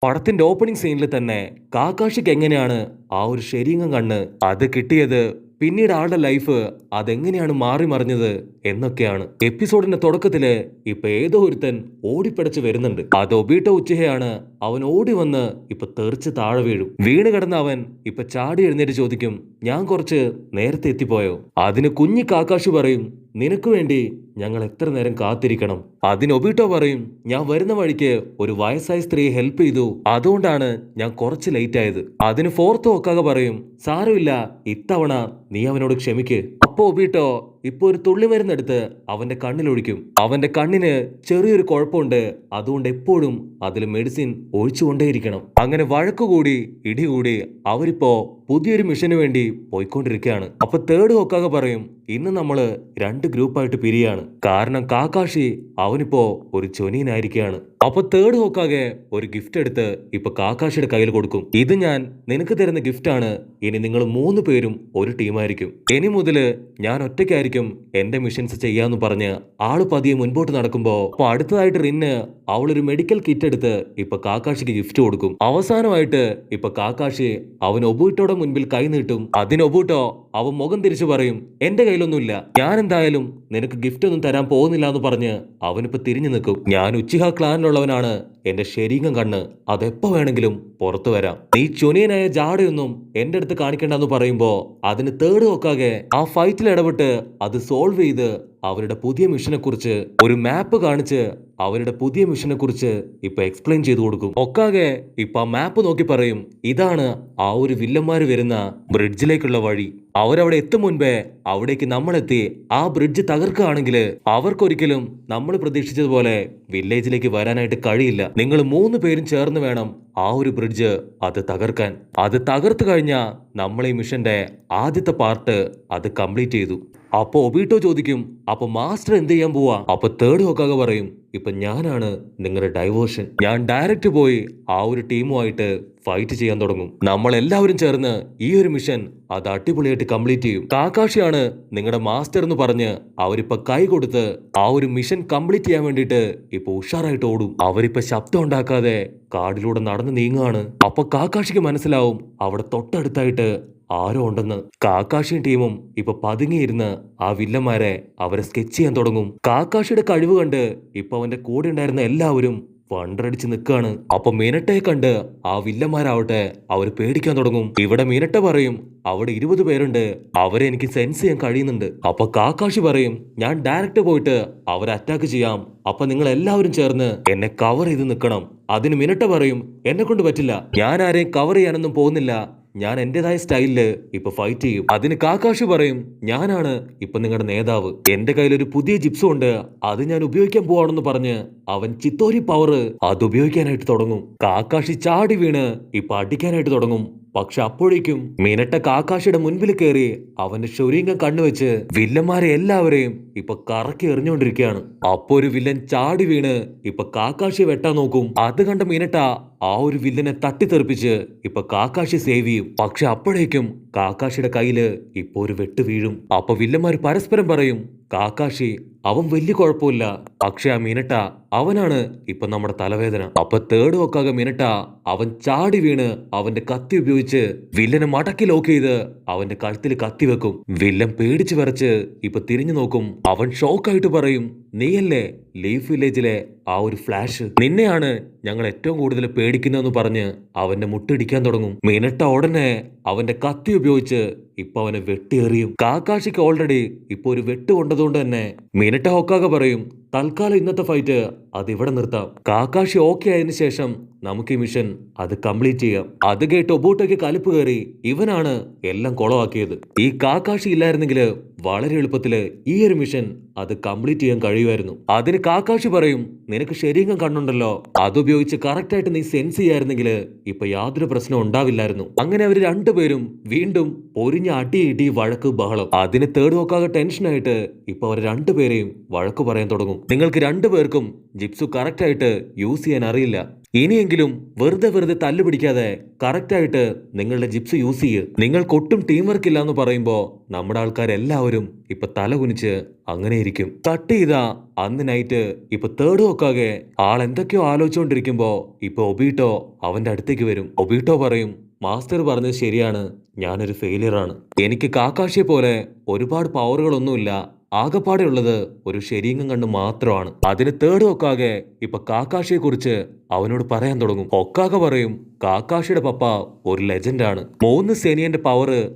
പടത്തിന്റെ ഓപ്പണിംഗ് സീനിൽ തന്നെ കാക്കാഷിക്ക് എങ്ങനെയാണ് ആ ഒരു ശരീരം കണ്ണ് അത് കിട്ടിയത്, പിന്നീട് ആളുടെ ലൈഫ് അതെങ്ങനെയാണ് മാറി മറിഞ്ഞത് എന്നൊക്കെയാണ്. എപ്പിസോഡിന്റെ തുടക്കത്തില് ഇപ്പൊ ഏതോ ഒരുത്തൻ ഓടിപ്പിടച്ച് വരുന്നുണ്ട്. അത് ഒബീട്ടോ ഉച്ചയാണ്. അവൻ ഓടി വന്ന് ഇപ്പൊ തെറിച്ച് താഴെ വീഴും. വീണ് കിടന്ന അവൻ ഇപ്പൊ ചാടി എഴുന്നേറ്റ് ചോദിക്കും, ഞാൻ കുറച്ച് നേരത്തെ എത്തിപ്പോയോ? അതിന് കുഞ്ഞി കാക്കാഷി പറയും, നിനക്ക് വേണ്ടി ഞങ്ങൾ എത്ര നേരം കാത്തിരിക്കണം? അതിന് ഒബീട്ടോ പറയും, ഞാൻ വരുന്ന വഴിക്ക് ഒരു വയസ്സായ സ്ത്രീയെ ഹെൽപ്പ് ചെയ്തു, അതുകൊണ്ടാണ് ഞാൻ കുറച്ച് ലേറ്റ് ആയത്. അതിന് ഫോർത്ത് ഒക്കാക പറയും, സാരമില്ല, ഇത്തവണ നീ അവനോട് ക്ഷമിക്ക്. അപ്പോ ഒബീട്ടോ ഇപ്പൊ ഒരു തുള്ളി മരുന്നെടുത്ത് അവന്റെ കണ്ണിലൊഴിക്കും. അവന്റെ കണ്ണിന് ചെറിയൊരു കുഴപ്പമുണ്ട്, അതുകൊണ്ട് എപ്പോഴും അതിൽ മെഡിസിൻ ഒഴിച്ചുകൊണ്ടേയിരിക്കണം. അങ്ങനെ വഴക്കുകൂടി ഇടികൂടി അവരിപ്പോ പുതിയൊരു മിഷന് വേണ്ടി പോയിക്കൊണ്ടിരിക്കുകയാണ്. അപ്പൊ തേർഡ് ഹോക്കാക പറയും, ഇന്ന് നമ്മള് രണ്ട് ഗ്രൂപ്പായിട്ട് പിരിയാണ്. കാരണം കാക്കാഷി അവനിപ്പോ ഒരു ചൊനിയനായിരിക്കുകയാണ്. അപ്പൊ തേർഡ് ഹോക്കാകെ ഒരു ഗിഫ്റ്റ് എടുത്ത് ഇപ്പൊ കാക്കാഷിയുടെ കയ്യിൽ കൊടുക്കും. ഇത് ഞാൻ നിനക്ക് തരുന്ന ഗിഫ്റ്റ് ആണ്. ഇനി നിങ്ങൾ 3 പേരും ഒരു ടീമായിരിക്കും. ഇനി മുതല് ഞാൻ ഒറ്റയ്ക്കായിരിക്കും എന്റെ മിഷൻസ് ചെയ്യാന്ന് പറഞ്ഞ് ആള് പതിയെ മുൻപോട്ട് നടക്കുമ്പോ അപ്പൊ അടുത്തതായിട്ട് റിന്ന് അവളൊരു മെഡിക്കൽ കിറ്റ് എടുത്ത് ഇപ്പൊ കാക്കാഷിക്ക് ഗിഫ്റ്റ് കൊടുക്കും. അവസാനമായിട്ട് ഇപ്പൊ കാക്കാഷി അവൻ ഒബൂട്ടോടെ മുൻപിൽ കൈ നീട്ടും. അതിന് ഒബൂട്ടോ അവൻ മുഖം തിരിച്ചു പറയും, എന്റെ കയ്യിലൊന്നുമില്ല, ഞാൻ എന്തായാലും നിനക്ക് ഗിഫ്റ്റ് ഒന്നും തരാൻ പോകുന്നില്ല എന്ന് പറഞ്ഞ് അവനിപ്പോ തിരിഞ്ഞു നിൽക്കും. ഞാൻ ഉച്ചിഹ ക്ലാനിലുള്ളവനാണ്, എന്റെ ശരീരം കണ്ണ് അതെപ്പോ വേണമെങ്കിലും പുറത്തു വരാം. നീ ചൊനിയനായ ജാടയൊന്നും എന്റെ അടുത്ത് കാണിക്കണ്ടെന്ന് പറയുമ്പോ അതിന് തേർഡ് ഒക്കാകെ ആ ഫൈറ്റിൽ ഇടപെട്ട് അത് സോൾവ് ചെയ്ത് അവരുടെ പുതിയ മിഷനെ കുറിച്ച് ഒരു മാപ്പ് കാണിച്ച് അവരുടെ പുതിയ മിഷനെ കുറിച്ച് ഇപ്പൊ എക്സ്പ്ലെയിൻ ചെയ്തു കൊടുക്കും. ഒക്കാകെ ഇപ്പൊ ആ മാപ്പ് നോക്കി പറയും, ഇതാണ് ആ ഒരു വില്ലന്മാര് വരുന്ന ബ്രിഡ്ജിലേക്കുള്ള വഴി. അവരവിടെ എത്തും മുൻപേ അവിടേക്ക് നമ്മളെത്തി ആ ബ്രിഡ്ജ് തകർക്കുകയാണെങ്കിൽ അവർക്കൊരിക്കലും നമ്മൾ പ്രതീക്ഷിച്ചതുപോലെ വില്ലേജിലേക്ക് വരാനായിട്ട് കഴിയില്ല. നിങ്ങൾ 3 പേരും ചേർന്ന് വേണം ആ ഒരു ബ്രിഡ്ജ് അത് തകർക്കാൻ. അത് തകർത്തു കഴിഞ്ഞാൽ നമ്മൾ ഈ മിഷന്റെ ആദ്യത്തെ പാർട്ട് അത് കംപ്ലീറ്റ് ചെയ്തു. അപ്പൊ ഒബീട്ടോ ചോദിക്കും, അപ്പൊ മാസ്റ്റർ എന്ത് ചെയ്യാൻ പോവാ? അപ്പൊ തേർഡ് ഹോക്കാക പറയും, ഇപ്പൊ ഞാനാണ് നിങ്ങളുടെ ഡൈവേർഷൻ. ഞാൻ ഡയറക്റ്റ് പോയി ആ ഒരു ടീമുമായിട്ട് ഫൈറ്റ് ചെയ്യാൻ തുടങ്ങും. നമ്മൾ എല്ലാവരും ചേർന്ന് ഈ ഒരു മിഷൻ അത് അടിപൊളിയായിട്ട് കംപ്ലീറ്റ് ചെയ്യും. കാക്കാഷിയാണ് നിങ്ങളുടെ മാസ്റ്റർ എന്ന് പറഞ്ഞ് അവരിപ്പോ കൈ കൊടുത്ത് ആ ഒരു മിഷൻ കംപ്ലീറ്റ് ചെയ്യാൻ വേണ്ടിയിട്ട് ഇപ്പൊ ഉഷാറായിട്ട് ഓടും. അവരിപ്പോ ശബ്ദം ഉണ്ടാക്കാതെ കാടിലൂടെ നടന്നു നീങ്ങുകയാണ്. അപ്പൊ കാക്കാഷിക്ക് മനസ്സിലാവും അവിടെ തൊട്ടടുത്തായിട്ട് ആരോ ഉണ്ടെന്ന്. കാക്കാഷിയും ടീമും ഇപ്പൊ പതുങ്ങിയിരുന്ന് ആ വില്ലന്മാരെ അവരെ സ്കെച്ച് ചെയ്യാൻ തുടങ്ങും. കാക്കാഷിയുടെ കഴിവ് കണ്ട് ഇപ്പൊ അവന്റെ കൂടെ ഉണ്ടായിരുന്ന എല്ലാവരും വണ്ടടിച്ച് നിൽക്കാണ്. അപ്പൊ മിനട്ടയെ കണ്ട് ആ വില്ലന്മാരാവട്ടെ അവർ പേടിക്കാൻ തുടങ്ങും. ഇവിടെ മിനട്ട പറയും, അവിടെ 20 പേരുണ്ട്, അവരെ എനിക്ക് സെൻസ് ചെയ്യാൻ കഴിയുന്നുണ്ട്. അപ്പൊ കാക്കാഷി പറയും, ഞാൻ ഡയറക്റ്റ് പോയിട്ട് അവരെ അറ്റാക്ക് ചെയ്യാം, അപ്പൊ നിങ്ങൾ എല്ലാവരും ചേർന്ന് എന്നെ കവർ ചെയ്ത് നിൽക്കണം. അതിന് മിനട്ട പറയും, എന്നെ കൊണ്ട് പറ്റില്ല, ഞാൻ ആരെയും കവർ ചെയ്യാനൊന്നും പോകുന്നില്ല, ഞാൻ എന്റേതായ സ്റ്റൈലില് ഇപ്പൊ ഫൈറ്റ് ചെയ്യും. അതിന് കാക്കാഷി പറയും, ഞാനാണ് ഇപ്പൊ നിങ്ങളുടെ നേതാവ്, എന്റെ കയ്യിൽ ഒരു പുതിയ ജിപ്സും ഉണ്ട്, അത് ഞാൻ ഉപയോഗിക്കാൻ പോവാണെന്ന് പറഞ്ഞ് അവൻ ചിത്തോരി പവർ അത് ഉപയോഗിക്കാനായിട്ട് തുടങ്ങും. കാക്കാഷി ചാടി വീണ് ഇപ്പൊ അടിക്കാനായിട്ട് തുടങ്ങും. പക്ഷെ അപ്പോഴേക്കും മിനട്ട കാക്കാഷിയുടെ മുൻപിൽ കയറി അവന്റെ ശരീരം കണ്ണുവെച്ച് വില്ലന്മാരെ എല്ലാവരെയും ഇപ്പൊ കറക്കി എറിഞ്ഞുകൊണ്ടിരിക്കുകയാണ്. അപ്പൊ ഒരു വില്ലൻ ചാടി വീണ് ഇപ്പൊ കാക്കാഷിയെ വെട്ടാൻ നോക്കും. അത് കണ്ട മിനട്ട ആ ഒരു വില്ലനെ തട്ടിത്തെറിപ്പിച്ച് ഇപ്പൊ കാക്കാഷി സേവ് ചെയ്യും. പക്ഷെ അപ്പോഴേക്കും കാക്കാഷിയുടെ കയ്യില് ഇപ്പൊ ഒരു വെട്ട് വീഴും. അപ്പൊ വില്ലന്മാര് പരസ്പരം പറയും, കാക്കാഷി അവൻ വലിയ കുഴപ്പമില്ല, പക്ഷെ ആ മിനട്ട അവനാണ് ഇപ്പൊ നമ്മുടെ തലവേദന. അപ്പൊ തേർഡ് ഒക്കാകെ മിനട്ട അവൻ ചാടി വീണ് അവന്റെ കത്തി ഉപയോഗിച്ച് വില്ലനെ മടക്കി ലോക്ക് ചെയ്ത് അവന്റെ കഴുത്തിൽ കത്തി വെക്കും. വില്ലൻ പേടിച്ചു വിറച്ച് ഇപ്പൊ തിരിഞ്ഞു നോക്കും. അവൻ ഷോക്കായിട്ട് പറയും, നീയല്ലേ ലീഫ് വില്ലേജിലെ ആ ഒരു ഫ്ലാഷ്, നിന്നെയാണ് ഞങ്ങൾ ഏറ്റവും കൂടുതൽ പേടിക്കുന്നതെന്ന് പറഞ്ഞ് അവന്റെ മുട്ടിടിക്കാൻ തുടങ്ങും. മിനട്ട ഉടനെ അവന്റെ കത്തി ഉപയോഗിച്ച് ഇപ്പൊ അവനെ വെട്ടിയെറിയും. കാക്കാഷിക്ക് ഓൾറെഡി ഇപ്പൊ ഒരു വെട്ട് കൊണ്ടതുകൊണ്ട് തന്നെ മിനട്ട ഹൊക്കാക പറയും, തൽക്കാലം ഇന്നത്തെ ഫൈറ്റ് അത് ഇവിടെ നിർത്താം. കാക്കാഷി ഓക്കെ ആയതിനു ശേഷം നമുക്ക് ഈ മിഷൻ അത് കംപ്ലീറ്റ് ചെയ്യാം. അത് കേട്ട് ഒബൂട്ടോയ്ക്ക് കലിപ്പ് കയറി, ഇവനാണ് എല്ലാം കുളമാക്കിയത്. ഈ കാക്കാഷി ഇല്ലായിരുന്നെങ്കിൽ വളരെ എളുപ്പത്തില് ഈ ഒരു മിഷൻ അത് കംപ്ലീറ്റ് ചെയ്യാൻ കഴിയുമായിരുന്നു. അതിന് കാക്കാഷി പറയും, നിനക്ക് ശരീരം കണ്ണുണ്ടല്ലോ, അതുപയോഗിച്ച് കറക്റ്റ് ആയിട്ട് നീ സെൻസ് ചെയ്യായിരുന്നെങ്കിൽ ഇപ്പൊ യാതൊരു പ്രശ്നം ഉണ്ടാവില്ലായിരുന്നു. അങ്ങനെ അവർ രണ്ടുപേരും വീണ്ടും പൊരിഞ്ഞ അടി ഇടി വഴക്ക് ബഹളം. അതിന് തേർഡ് നോക്കാതെ ടെൻഷനായിട്ട് ഇപ്പൊ അവർ രണ്ടുപേരെയും വഴക്ക് പറയാൻ തുടങ്ങും. നിങ്ങൾക്ക് രണ്ടുപേർക്കും ജിപ്സു കറക്റ്റായിട്ട് യൂസ് ചെയ്യാൻ അറിയില്ല. ഇനിയെങ്കിലും വെറുതെ വെറുതെ തല്ലു പിടിക്കാതെ കറക്റ്റായിട്ട് നിങ്ങളുടെ ജിപ്സ് യൂസ് ചെയ്യ്. നിങ്ങൾക്കൊട്ടും ടീം വർക്ക് ഇല്ല എന്ന് പറയുമ്പോ നമ്മുടെ ആൾക്കാരെല്ലാവരും ഇപ്പൊ തല കുനിച്ച് അങ്ങനെ ഇരിക്കും. കട്ട് ചെയ്താ അന്ന് നൈറ്റ് ഇപ്പൊ തേർഡ് ഒക്കാകെ ആൾ എന്തൊക്കെയോ ആലോചിച്ചുകൊണ്ടിരിക്കുമ്പോ ഇപ്പൊ ഒബീട്ടോ അവന്റെ അടുത്തേക്ക് വരും. ഒബീട്ടോ പറയും, മാസ്റ്റർ പറഞ്ഞത് ശരിയാണ്, ഞാനൊരു ഫെയിലിയർ ആണ്. എനിക്ക് കാക്കാഷിയെ പോലെ ഒരുപാട് പവറുകളൊന്നുമില്ല. ആകപ്പാടെ ഉള്ളത് ഒരു ശരീരം കണ്ട് മാത്രമാണ്. അതിന് തേർഡ് ഒക്കാകെ ഇപ്പൊ കാക്കാഷിയെ കുറിച്ച് അവനോട് പറയാൻ തുടങ്ങും. ഒക്കാക പറയും, കാക്കാഷിയുടെ പപ്പ ഒരു ലെജൻഡാണ്. 3 സേനിയന്റെ പവർ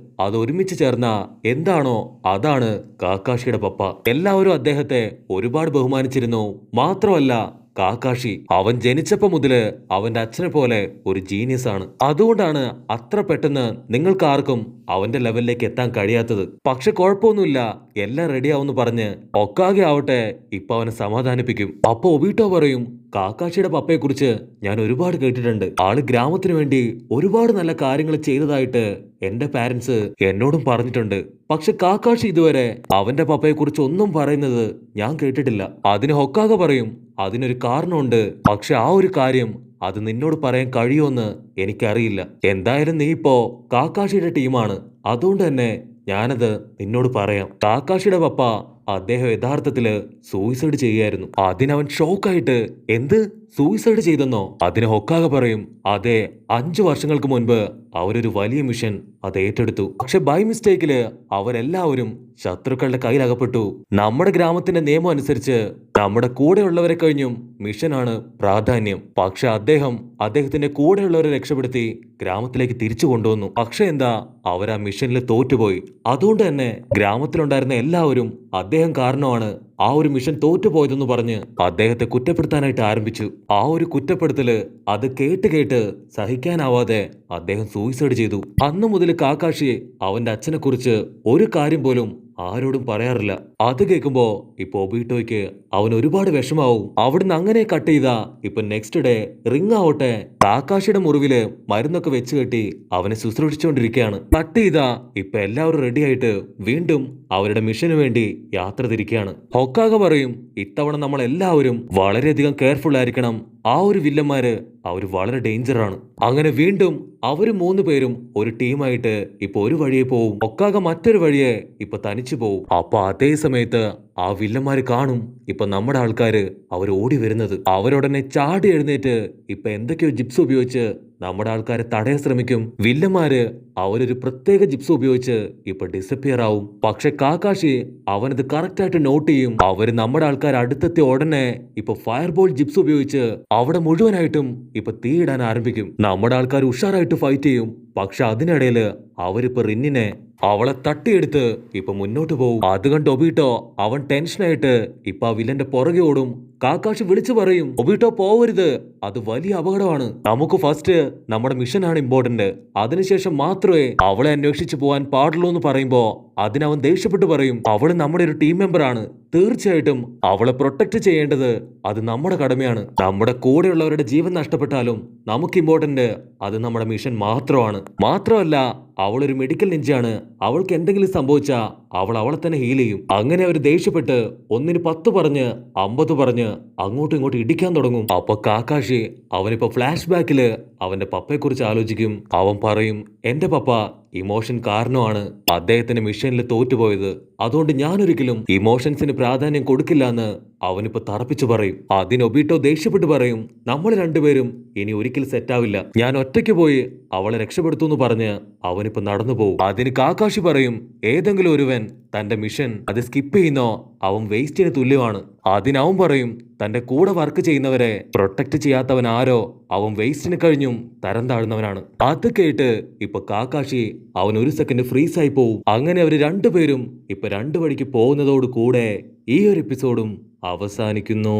അത് ഒരുമിച്ച് ചേർന്ന എന്താണോ അതാണ് കാക്കാഷിയുടെ പപ്പ. എല്ലാവരും അദ്ദേഹത്തെ ഒരുപാട് ബഹുമാനിച്ചിരുന്നു. മാത്രമല്ല കാക്കാഷി അവൻ ജനിച്ചപ്പോ മുതല് അവന്റെ അച്ഛനെ പോലെ ഒരു ജീനിയസ് ആണ്. അതുകൊണ്ടാണ് അത്ര പെട്ടെന്ന് നിങ്ങൾക്ക് ആർക്കും അവന്റെ ലെവലിലേക്ക് എത്താൻ കഴിയാത്തത്. പക്ഷെ കുഴപ്പമൊന്നുമില്ല, എല്ലാം റെഡിയാവുമെന്ന് പറഞ്ഞ് ഒക്കാകെ ആവട്ടെ ഇപ്പൊ അവനെ സമാധാനിപ്പിക്കും. അപ്പൊ ഒബീട്ടോ പറയും, കാക്കാഷിയുടെ പപ്പയെ കുറിച്ച് ഞാൻ ഒരുപാട് കേട്ടിട്ടുണ്ട്. ആള് ഗ്രാമത്തിന് വേണ്ടി ഒരുപാട് നല്ല കാര്യങ്ങൾ ചെയ്തതായിട്ട് എന്റെ പാരന്റ്സ് എന്നോടും പറഞ്ഞിട്ടുണ്ട്. പക്ഷെ കാക്കാഷി ഇതുവരെ അവന്റെ പപ്പയെ കുറിച്ച് ഒന്നും പറയുന്നത് ഞാൻ കേട്ടിട്ടില്ല. അതിന് ഹൊക്കാക പറയും, അതിനൊരു കാരണമുണ്ട്. പക്ഷെ ആ ഒരു കാര്യം അത് നിന്നോട് പറയാൻ കഴിയുമെന്ന് എനിക്കറിയില്ല. എന്തായാലും നീ ഇപ്പോ കാക്കാഷിയുടെ ടീമാണ്, അതുകൊണ്ട് തന്നെ ഞാനത് നിന്നോട് പറയാം. കാക്കാഷിയുടെ പപ്പ അദ്ദേഹം യഥാർത്ഥത്തില് സൂയിസൈഡ് ചെയ്യായിരുന്നു. അതിനവൻ ഷോക്കായിട്ട്, എന്ത് സൂയിസൈഡ് ചെയ്തെന്നോ? അതിന് ഹൊക്കാക പറയും, അതെ, 5 വർഷങ്ങൾക്ക് മുൻപ് അവരൊരു വലിയ മിഷൻ അത് ഏറ്റെടുത്തു. പക്ഷെ ബൈ മിസ്റ്റേക്കില് അവരെല്ലാവരും ശത്രുക്കളുടെ കയ്യിലകപ്പെട്ടു. നമ്മുടെ ഗ്രാമത്തിന്റെ നിയമം അനുസരിച്ച് നമ്മുടെ കൂടെയുള്ളവരെ കഴിഞ്ഞും മിഷനാണ് പ്രാധാന്യം. പക്ഷെ അദ്ദേഹത്തിന്റെ കൂടെയുള്ളവരെ രക്ഷപ്പെടുത്തി ഗ്രാമത്തിലേക്ക് തിരിച്ചു കൊണ്ടുവന്നു. പക്ഷെ എന്താ, അവർ ആ മിഷനിൽ തോറ്റുപോയി. അതുകൊണ്ട് തന്നെ ഗ്രാമത്തിലുണ്ടായിരുന്ന എല്ലാവരും അദ്ദേഹം കാരണമാണ് ആ ഒരു മിഷൻ തോറ്റുപോയതെന്ന് പറഞ്ഞ് അദ്ദേഹത്തെ കുറ്റപ്പെടുത്താനായിട്ട് ആരംഭിച്ചു. ആ ഒരു കുറ്റപ്പെടുത്തല് അത് കേട്ട് സഹിക്കാനാവാതെ അദ്ദേഹം സൂയിസൈഡ് ചെയ്തു. അന്നു മുതൽ കാക്കാഷി അവന്റെ അച്ഛനെ കുറിച്ച് ഒരു കാര്യം പോലും ആരോടും പറയാറില്ല. അത് കേൾക്കുമ്പോ ഇപ്പൊ ഒബീട്ടോയ്ക്ക് അവൻ ഒരുപാട് വിഷമാവും. അവിടുന്ന് അങ്ങനെ കട്ട് ചെയ്താ ഇപ്പൊ നെക്സ്റ്റ് ഡേ റിങ് ആവട്ടെ കാക്കാഷിയുടെ മുറിവില് മരുന്നൊക്കെ വെച്ച് കെട്ടി അവനെ ശുശ്രൂഷിച്ചുകൊണ്ടിരിക്കുകയാണ്. കട്ട് ചെയ്താ ഇപ്പൊ എല്ലാവരും റെഡി ആയിട്ട് വീണ്ടും അവരുടെ മിഷന് വേണ്ടി യാത്ര തിരിക്കുകയാണ്. ഹൊക്കാക പറയും, ഇത്തവണ നമ്മൾ എല്ലാവരും വളരെയധികം കെയർഫുൾ ആയിരിക്കണം. ആ ഒരു വില്ലന്മാര് അവര് വളരെ ഡേഞ്ചറാണ്. അങ്ങനെ വീണ്ടും അവര് 3 പേരും ഒരു ടീമായിട്ട് ഇപ്പൊ ഒരു വഴിയെ പോവും. ഒക്കാക മറ്റൊരു വഴിയെ ഇപ്പൊ തനിച്ചു പോവും. അപ്പൊ അതേ സമയത്ത് ആ വില്ലന്മാര് കാണും ഇപ്പൊ നമ്മുടെ ആൾക്കാര് അവർ ഓടി വരുന്നത്. അവരുടനെ ചാടി എഴുന്നേറ്റ് ഇപ്പൊ എന്തൊക്കെയോ ജിപ്സ് ഉപയോഗിച്ച് നമ്മുടെ ആൾക്കാരെ തടയാൻ ശ്രമിക്കും. വില്ലന്മാര് അവരൊരു പ്രത്യേക ജിപ്സ് ഉപയോഗിച്ച് ഇപ്പൊ ഡിസപ്പിയർ ആവും. പക്ഷെ കാക്കാഷി അവനത് കറക്റ്റായിട്ട് നോട്ട് ചെയ്യും. അവര് നമ്മുടെ ആൾക്കാർ അടുത്തെത്തിയ ഉടനെ ഇപ്പൊ ഫയർബോൾ ജിപ്സ് ഉപയോഗിച്ച് അവിടെ മുഴുവനായിട്ടും ഇപ്പൊ തീയിടാൻ ആരംഭിക്കും. നമ്മുടെ ആൾക്കാർ ഉഷാറായിട്ട് ഫൈറ്റ് ചെയ്യും. പക്ഷെ അതിനിടയില് അവരിപ്പോ റിന്നിനെ അവളെ തട്ടിയെടുത്ത് ഇപ്പൊ മുന്നോട്ട് പോകും. അത് കണ്ട് ഒബീട്ടോ അവൻ ടെൻഷനായിട്ട് ഇപ്പൊ ആ വില്ലന്റെ പുറകെ ഓടും. കാക്കാഷി വിളിച്ചു പറയും, ഒബീട്ടോ പോവരുത്, അത് വലിയ അപകടമാണ്. നമുക്ക് ഫസ്റ്റ് നമ്മുടെ മിഷനാണ് ഇമ്പോർട്ടന്റ്, അതിനുശേഷം മാത്രമേ അവളെ അന്വേഷിച്ചു പോകാൻ പാടുള്ളൂ എന്ന് പറയുമ്പോ അതിനവൻ ദേഷ്യപ്പെട്ട് പറയും, അവള് നമ്മുടെ ഒരു ടീം മെമ്പർ ആണ്, തീർച്ചയായിട്ടും അവളെ പ്രൊട്ടക്ട് ചെയ്യേണ്ടത് അത് നമ്മുടെ കടമയാണ്. നമ്മുടെ കൂടെയുള്ളവരുടെ ജീവൻ നഷ്ടപ്പെട്ടാലും നമുക്ക് ഇമ്പോർട്ടന്റ് അത് നമ്മുടെ മിഷൻ മാത്രമാണ്. മാത്രമല്ല അവളൊരു മെഡിക്കൽ നിഞ്ചയാണ്, അവൾക്ക് എന്തെങ്കിലും സംഭവിച്ചാ അവളെ തന്നെ ഹീൽ ചെയ്യും. അങ്ങനെ അവർ ദേഷ്യപ്പെട്ട് 1ന് 10 പറഞ്ഞ് 50 പറഞ്ഞ് അങ്ങോട്ടും ഇങ്ങോട്ടും ഇടിക്കാൻ തുടങ്ങും. അപ്പൊ കാക്കാഷി അവനിപ്പോ ഫ്ലാഷ് ബാക്കില് അവന്റെ പപ്പയെ കുറിച്ച് ആലോചിക്കും. അവൻ പറയും, എന്റെ പപ്പ ഇമോഷൻ കാരണമാണ് അദ്ദേഹത്തിന്റെ മിഷനിൽ തോറ്റുപോയത്. അതുകൊണ്ട് ഞാനൊരിക്കലും ഇമോഷൻസിന് പ്രാധാന്യം കൊടുക്കില്ല എന്ന് അവനിപ്പോ തറപ്പിച്ചു പറയും. അതിന് ഒബീട്ടോ ദേഷ്യപ്പെട്ട് പറയും, നമ്മൾ രണ്ടുപേരും ഇനി ഒരിക്കലും സെറ്റാവില്ല, ഞാൻ ഒറ്റയ്ക്ക് പോയി അവളെ രക്ഷപ്പെടുത്തൂന്ന് പറഞ്ഞ് അവനിപ്പോ നടന്നു പോകും. അതിന് കാക്കാഷി പറയും, ഏതെങ്കിലും ഒരുവൻ തന്റെ മിഷൻ അത് സ്കിപ്പ് ചെയ്യുന്നോ അവൻ വേസ്റ്റിന് തുല്യമാണ്. അതിനവൻ പറയും, തന്റെ കൂടെ വർക്ക് ചെയ്യുന്നവരെ പ്രൊട്ടക്ട് ചെയ്യാത്തവൻ ആരോ അവൻ വേസ്റ്റിന് കഴിഞ്ഞും തരം താഴ്ന്നവനാണ്. അത് കേട്ട് ഇപ്പൊ കാക്കാഷി അവൻ ഒരു സെക്കൻഡ് ഫ്രീസ് ആയി പോവും. അങ്ങനെ അവര് രണ്ടുപേരും ഇപ്പൊ 2 വഴിക്ക് പോകുന്നതോട് കൂടെ ഈ ഒരു എപ്പിസോഡും അവസാനിക്കുന്നു.